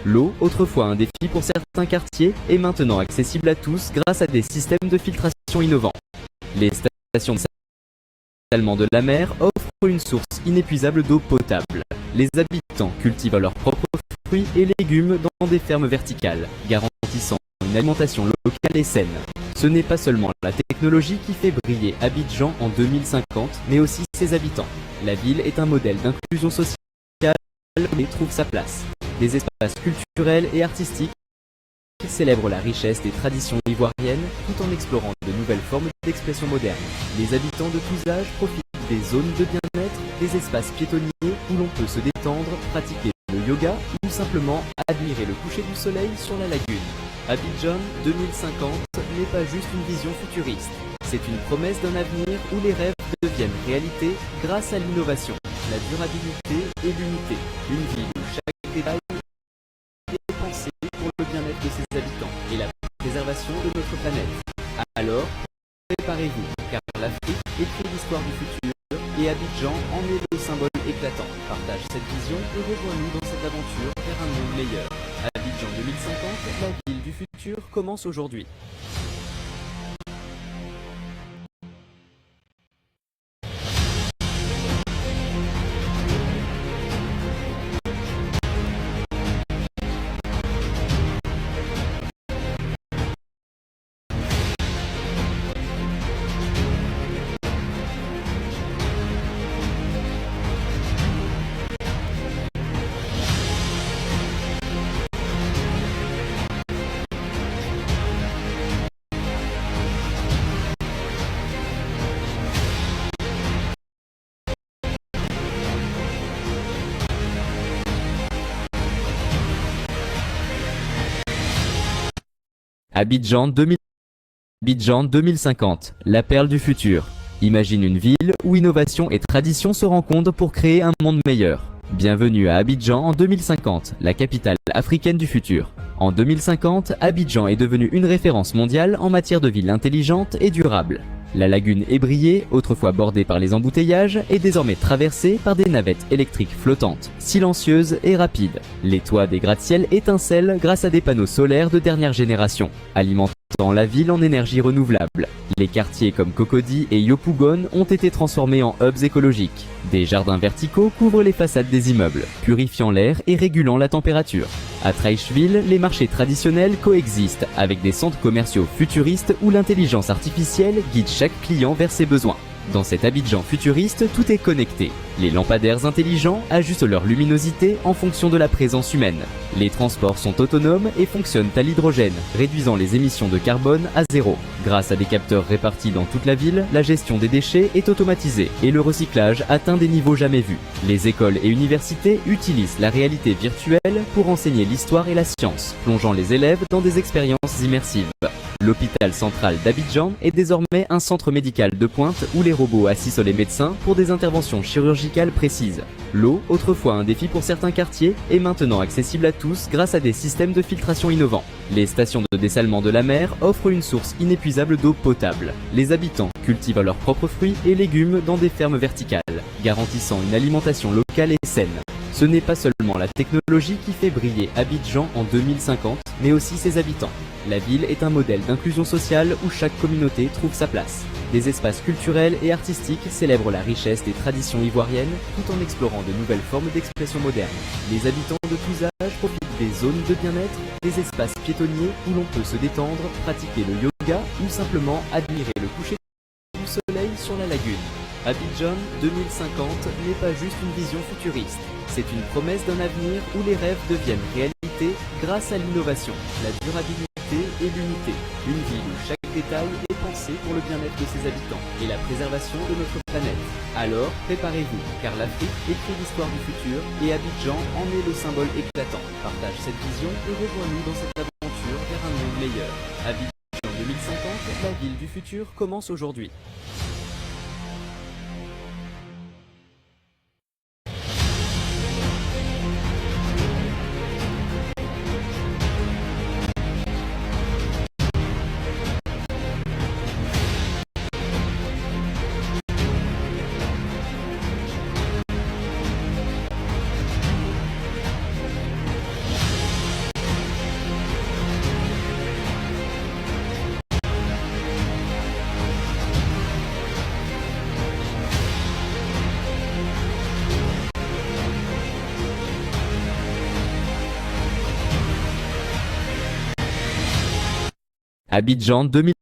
L'eau, autrefois un défi pour certains quartiers, est maintenant accessible à tous grâce à des systèmes de filtration innovants. Les stations de dessalement de la mer offrent une source inépuisable d'eau potable. Les habitants cultivent leurs propres fruits et légumes dans des fermes verticales, garantissant une alimentation locale et saine. Ce n'est pas seulement la technologie qui fait briller Abidjan en 2050, mais aussi ses habitants. La ville est un modèle d'inclusion sociale et trouve sa place. Des espaces culturels et artistiques célèbrent la richesse des traditions ivoiriennes tout en explorant de nouvelles formes d'expression moderne. Les habitants de tous âges profitent des zones de bien-être, des espaces piétonniers où l'on peut se détendre, pratiquer le yoga ou simplement admirer le coucher du soleil sur la lagune. Abidjan 2050 n'est pas juste une vision futuriste, c'est une promesse d'un avenir où les rêves deviennent réalité grâce à l'innovation, la durabilité et l'unité. Une ville où chaque détail est pensé pour le bien-être de ses habitants et la préservation de notre planète. Alors, préparez-vous, car l'Afrique écrit l'histoire du futur et Abidjan en est le symbole éclatant. Partage cette vision et rejoins-nous dans cette aventure vers un monde meilleur. Abidjan 2050, la ville du futur commence aujourd'hui. Abidjan 2050, la perle du futur. Imagine une ville où innovation et tradition se rencontrent pour créer un monde meilleur. Bienvenue à Abidjan en 2050, la capitale africaine du futur. En 2050, Abidjan est devenue une référence mondiale en matière de ville intelligente et durable. La lagune ébriée, autrefois bordée par les embouteillages, est désormais traversée par des navettes électriques flottantes, silencieuses et rapides. Les toits des gratte-ciel étincellent grâce à des panneaux solaires de dernière génération, alimentant la ville en énergie renouvelable. Les quartiers comme Cocody et Yopougon ont été transformés en hubs écologiques. Des jardins verticaux couvrent les façades des immeubles, purifiant l'air et régulant la température. À Treichville, les marchés traditionnels coexistent avec des centres commerciaux futuristes où l'intelligence artificielle guide chaque client vers ses besoins. Dans cet Abidjan futuriste, tout est connecté. Les lampadaires intelligents ajustent leur luminosité en fonction de la présence humaine. Les transports sont autonomes et fonctionnent à l'hydrogène, réduisant les émissions de carbone à zéro. Grâce à des capteurs répartis dans toute la ville, la gestion des déchets est automatisée et le recyclage atteint des niveaux jamais vus. Les écoles et universités utilisent la réalité virtuelle pour enseigner l'histoire et la science, plongeant les élèves dans des expériences immersives. L'hôpital central d'Abidjan est désormais un centre médical de pointe où les robots assistent les médecins pour des interventions chirurgicales précises. L'eau, autrefois un défi pour certains quartiers, est maintenant accessible à tous grâce à des systèmes de filtration innovants. Les stations de dessalement de la mer offrent une source inépuisable d'eau potable. Les habitants cultivent leurs propres fruits et légumes dans des fermes verticales, garantissant une alimentation locale et saine. Ce n'est pas seulement la technologie qui fait briller Abidjan en 2050, mais aussi ses habitants. La ville est un modèle d'inclusion sociale où chaque communauté trouve sa place. Des espaces culturels et artistiques célèbrent la richesse des traditions ivoiriennes tout en explorant de nouvelles formes d'expression moderne. Les habitants de tous âges profitent des zones de bien-être, des espaces piétonniers où l'on peut se détendre, pratiquer le yoga ou simplement admirer le coucher du soleil sur la lagune. Abidjan 2050 n'est pas juste une vision futuriste, c'est une promesse d'un avenir où les rêves deviennent réalité grâce à l'innovation, la durabilité et l'unité. Une ville où chaque détail est pensé pour le bien-être de ses habitants et la préservation de notre planète. Alors, préparez-vous, car l'Afrique écrit l'histoire du futur et Abidjan en est le symbole éclatant. Partage cette vision et rejoins-nous dans cette aventure vers un monde meilleur. Abidjan 2050, la ville du futur commence aujourd'hui. Abidjan 2000